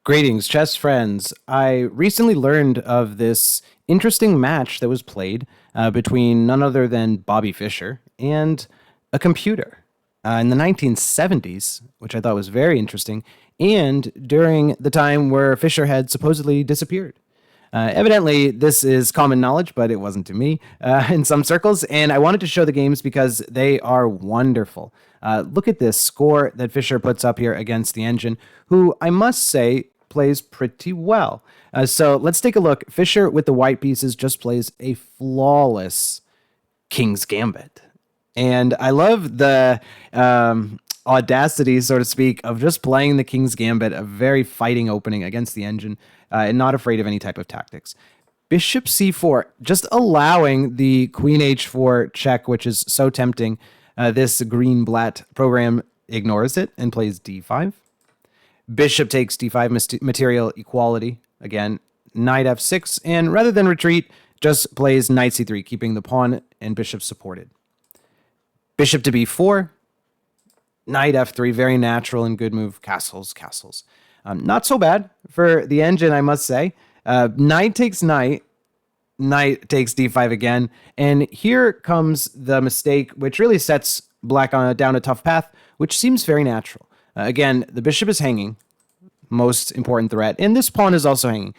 Greetings, chess friends. I recently learned of this interesting match that was played between none other than Bobby Fischer and a computer in the 1970s, which I thought was very interesting, and during the time where Fischer had supposedly disappeared. Evidently, this is common knowledge, but it wasn't to me in some circles, and I wanted to show the games because they are wonderful. Look at this score that Fischer puts up here against the engine, who I must say plays pretty well. So let's take a look. Fischer with the white pieces just plays a flawless King's Gambit. And I love the audacity, so to speak, of just playing the King's Gambit, a very fighting opening against the engine, and not afraid of any type of tactics. Bishop c4, just allowing the queen h4 check, which is so tempting. This green-blatt program ignores it and plays d5. Bishop takes d5, material equality. Again, knight f6, and rather than retreat, just plays knight c3, keeping the pawn and bishop supported. Bishop to b4, knight f3, very natural and good move. Castles, castles. Not so bad for the engine, I must say. Knight takes knight, knight takes d5 again, and here comes the mistake, which really sets black down a tough path, which seems very natural. Again, the bishop is hanging, most important threat, and this pawn is also hanging.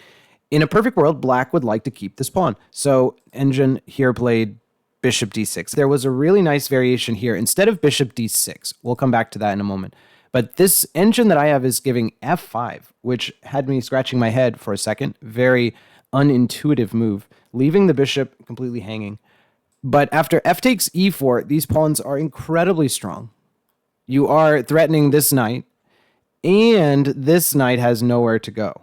In a perfect world, black would like to keep this pawn. So engine here played bishop d6. There was a really nice variation here. Instead of bishop d6, we'll come back to that in a moment. But this engine that I have is giving f5, which had me scratching my head for a second. Very unintuitive move, leaving the bishop completely hanging. But after f takes e4, these pawns are incredibly strong. You are threatening this knight, and this knight has nowhere to go.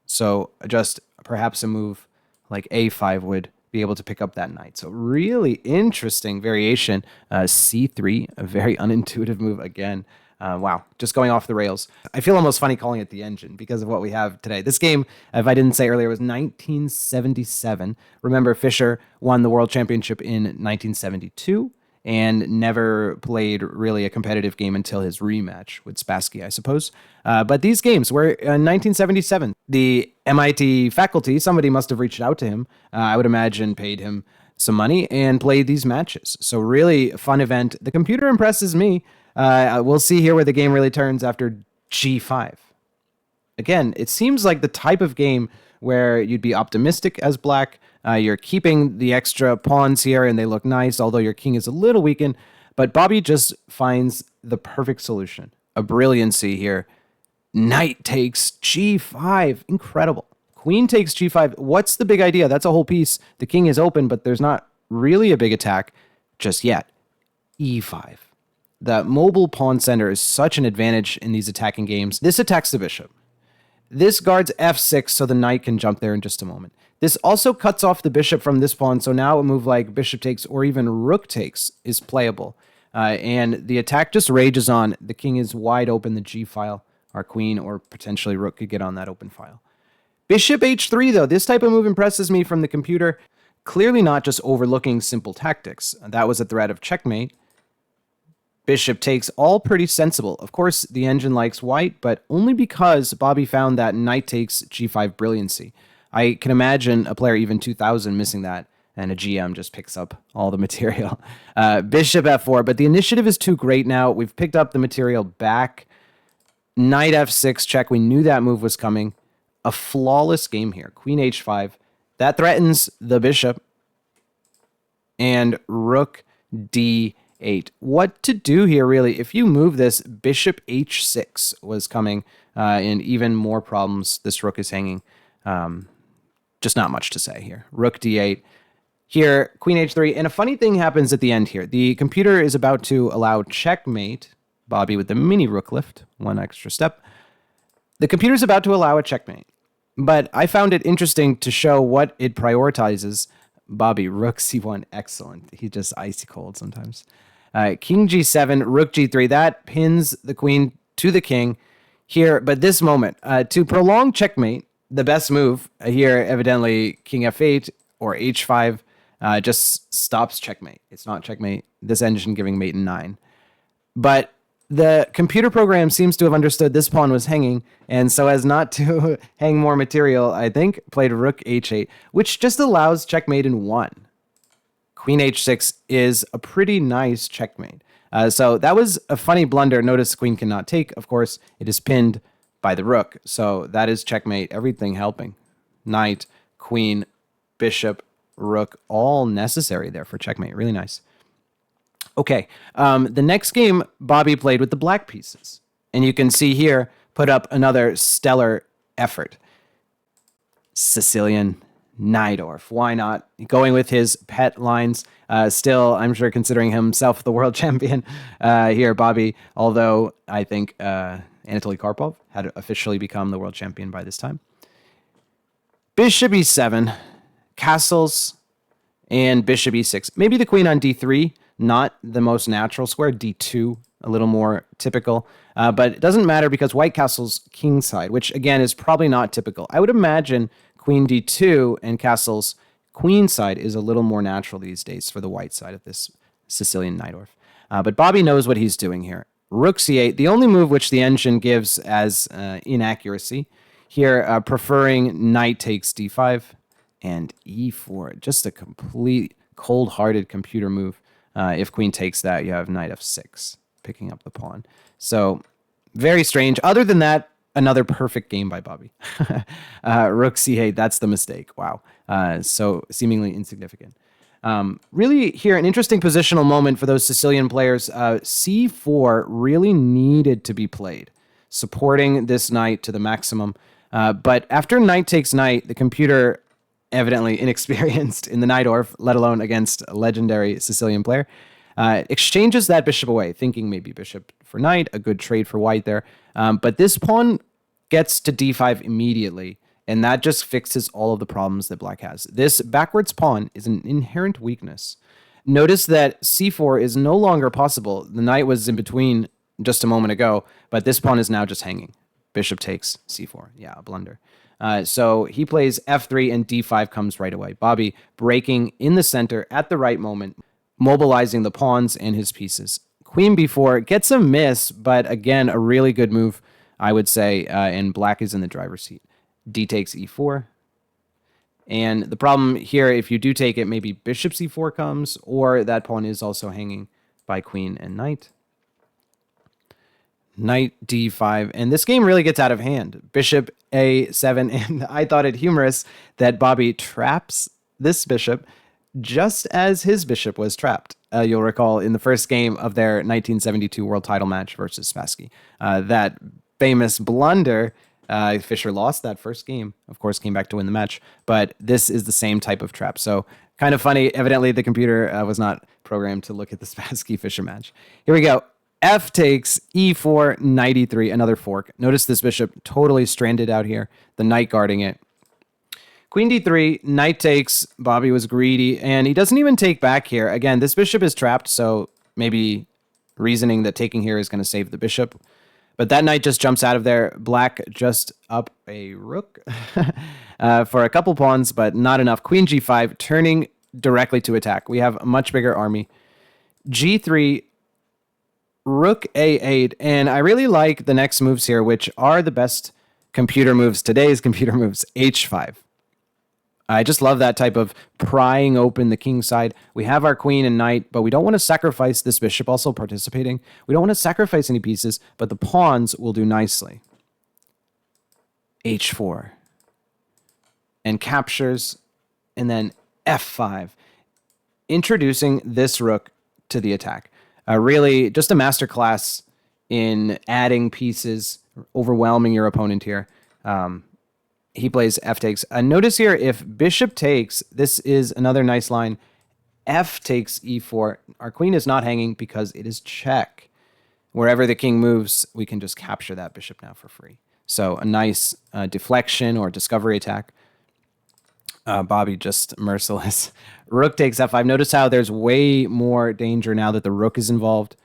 So just perhaps a move like a5 would be able to pick up that knight. So really interesting variation. c3, a very unintuitive move again. Wow, just going off the rails. I feel almost funny calling it the engine because of what we have today. This game, if I didn't say earlier, was 1977. Remember, Fischer won the World Championship in 1972 and never played really a competitive game until his rematch with Spassky, I suppose. But these games were in 1977. The MIT faculty, somebody must have reached out to him, I would imagine paid him some money, and played these matches. So really fun event. The computer impresses me. We'll see here where the game really turns after g5. Again, it seems like the type of game where you'd be optimistic as black. You're keeping the extra pawns here, and they look nice, although your king is a little weakened. But Bobby just finds the perfect solution. A brilliancy here. Knight takes g5. Incredible. Queen takes g5. What's the big idea? That's a whole piece. The king is open, but there's not really a big attack just yet. e5. The mobile pawn center is such an advantage in these attacking games. This attacks the bishop. This guards f6 so the knight can jump there in just a moment. This also cuts off the bishop from this pawn, so now a move like bishop takes or even rook takes is playable. And the attack just rages on. The king is wide open, the g file. Our queen or potentially rook could get on that open file. Bishop h3, though. This type of move impresses me from the computer. Clearly not just overlooking simple tactics. That was a threat of checkmate. Bishop takes, all pretty sensible. Of course, the engine likes white, but only because Bobby found that knight takes g5 brilliancy. I can imagine a player even 2000 missing that, and a GM just picks up all the material. Bishop f4, but the initiative is too great now. We've picked up the material back. Knight f6 check. We knew that move was coming. A flawless game here. Queen h5. That threatens the bishop. And rook d8. What to do here, really? If you move this, bishop h6 was coming, and even more problems. This rook is hanging. Just not much to say here. Rook d8. Here, queen h3. And a funny thing happens at the end here. The computer is about to allow checkmate. Bobby with the mini rook lift. One extra step. The computer's about to allow a checkmate. But I found it interesting to show what it prioritizes. Bobby, rook c1. Excellent. He's just icy cold sometimes. King g7, rook g3. That pins the queen to the king here. But this moment, to prolong checkmate, the best move here, evidently, king f8 or h5 just stops checkmate. It's not checkmate. This engine giving mate in 9. But The computer program seems to have understood this pawn was hanging, and so as not to hang more material, I think, played rook h8, which just allows checkmate in one. Queen h6 is a pretty nice checkmate. So that was a funny blunder. Notice queen cannot take. Of course, it is pinned by the rook. So that is checkmate, everything helping. Knight, queen, bishop, rook, all necessary there for checkmate. Really nice. Okay, the next game, Bobby played with the black pieces. And you can see here, put up another stellar effort. Sicilian Najdorf. Why not? Going with his pet lines. Still, I'm sure considering himself the world champion here, Bobby. Although I think Anatoly Karpov had officially become the world champion by this time. Bishop e7, castles, and bishop e6. Maybe the queen on d3, not the most natural square. d2, a little more typical. But it doesn't matter because white castles kingside, which again is probably not typical. I would imagine queen d2 and castles queenside is a little more natural these days for the white side of this Sicilian Najdorf. But Bobby knows what he's doing here. Rook c8, the only move which the engine gives as inaccuracy. Here, preferring knight takes d5 and e4. Just a complete cold-hearted computer move. If queen takes that, you have knight f6, picking up the pawn. So, very strange. Other than that, another perfect game by Bobby. Rook c8, that's the mistake. Wow. So seemingly insignificant. Really here, an interesting positional moment for those Sicilian players. c4 really needed to be played, supporting this knight to the maximum. But after knight takes knight, the computer, evidently inexperienced in the Najdorf, let alone against a legendary Sicilian player, exchanges that bishop away, thinking maybe bishop for knight, a good trade for white there. But this pawn gets to d5 immediately, and that just fixes all of the problems that black has. This backwards pawn is an inherent weakness. Notice that c4 is no longer possible. The knight was in between just a moment ago, but this pawn is now just hanging. Bishop takes c4. Yeah, a blunder. So he plays f3 and d5 comes right away. Bobby breaking in the center at the right moment, mobilizing the pawns and his pieces. Queen b4 gets a miss, but again, a really good move, I would say, and black is in the driver's seat. D takes e4. And the problem here, if you do take it, maybe bishop c4 comes, or that pawn is also hanging by queen and knight. Knight d5, and this game really gets out of hand. Bishop a7, and I thought it humorous that Bobby traps this bishop just as his bishop was trapped. You'll recall in the first game of their 1972 world title match versus Spassky. That famous blunder, Fischer lost that first game, of course, came back to win the match, but this is the same type of trap. So kind of funny. Evidently, the computer was not programmed to look at the Spassky-Fischer match. Here we go. F takes e4, knight e3, another fork. Notice this bishop totally stranded out here, the knight guarding it. Queen d3, knight takes, Bobby was greedy, and he doesn't even take back here. Again, this bishop is trapped, so maybe reasoning that taking here is going to save the bishop. But that knight just jumps out of there. Black just up a rook for a couple pawns, but not enough. Queen g5, turning directly to attack. We have a much bigger army. g3, rook a8, and I really like the next moves here, which are the best computer moves, today's computer moves, h5. I just love that type of prying open the king side. We have our queen and knight, but we don't want to sacrifice this bishop also participating. We don't want to sacrifice any pieces, but the pawns will do nicely. h4. And captures, and then f5. Introducing this rook to the attack. Really just a masterclass in adding pieces, overwhelming your opponent here. He plays f takes. Notice here, if bishop takes, this is another nice line. F takes e4. Our queen is not hanging because it is check. Wherever the king moves, we can just capture that bishop now for free. So a nice deflection or discovery attack. Bobby just merciless. Rook takes f5. Notice how there's way more danger now that the rook is involved.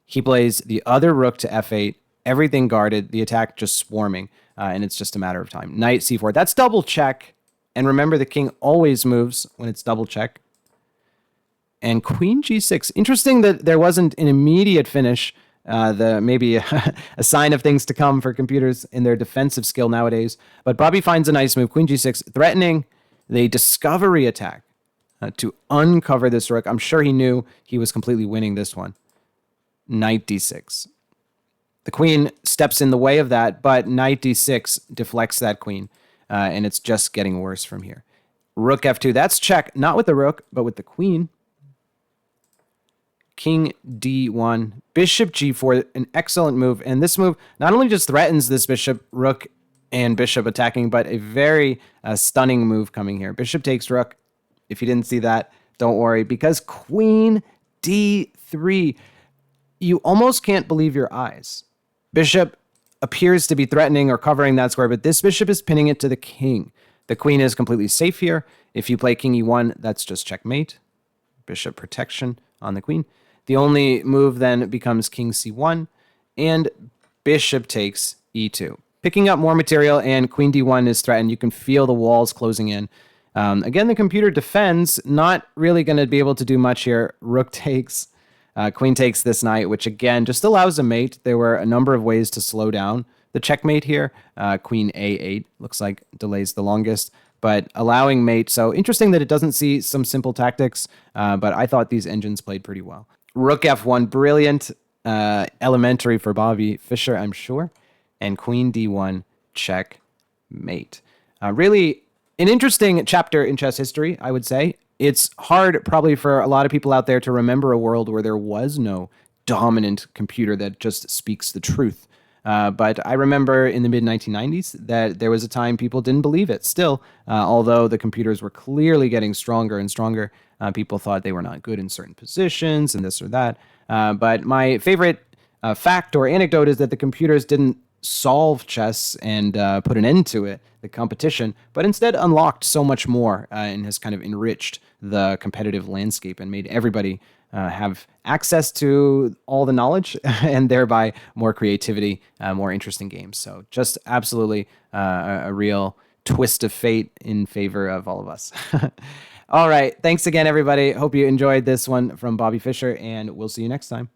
He plays the other rook to f8. Everything guarded. The attack just swarming. And it's just a matter of time. Knight c4. That's double check. And remember, the king always moves when it's double check. And queen g6. Interesting that there wasn't an immediate finish. the maybe a sign of things to come for computers in their defensive skill nowadays. But Bobby finds a nice move, queen g6, threatening the discovery attack to uncover this rook. I'm sure he knew he was completely winning this one. Knight d6. The queen steps in the way of that, but knight d6 deflects that queen, and it's just getting worse from here. Rook f2, that's check, not with the rook, but with the queen. King d1, bishop g4, an excellent move. And this move not only just threatens this bishop, rook, and bishop attacking, but a very stunning move coming here. Bishop takes rook. If you didn't see that, don't worry, because queen d3, you almost can't believe your eyes. Bishop appears to be threatening or covering that square, but this bishop is pinning it to the king. The queen is completely safe here. If you play king e1, that's just checkmate. Bishop protection on the queen. The only move then becomes king c1, and bishop takes e2. Picking up more material, and queen d1 is threatened. You can feel the walls closing in. Again, the computer defends, not really going to be able to do much here. Rook takes, queen takes this knight, which again just allows a mate. There were a number of ways to slow down the checkmate here. Queen a8 looks like delays the longest, but allowing mate. So interesting that it doesn't see some simple tactics, but I thought these engines played pretty well. Rook f1, brilliant, elementary for Bobby Fischer, I'm sure. And queen d1, checkmate. Really an interesting chapter in chess history, I would say. It's hard probably for a lot of people out there to remember a world where there was no dominant computer that just speaks the truth. But I remember in the mid-1990s that there was a time people didn't believe it. Still, although the computers were clearly getting stronger and stronger, people thought they were not good in certain positions and this or that. But my favorite fact or anecdote is that the computers didn't solve chess and put an end to it, the competition, but instead unlocked so much more and has kind of enriched the competitive landscape and made everybody have access to all the knowledge and thereby more creativity, more interesting games. So just absolutely a real twist of fate in favor of all of us. All right. Thanks again, everybody. Hope you enjoyed this one from Bobby Fischer, and we'll see you next time.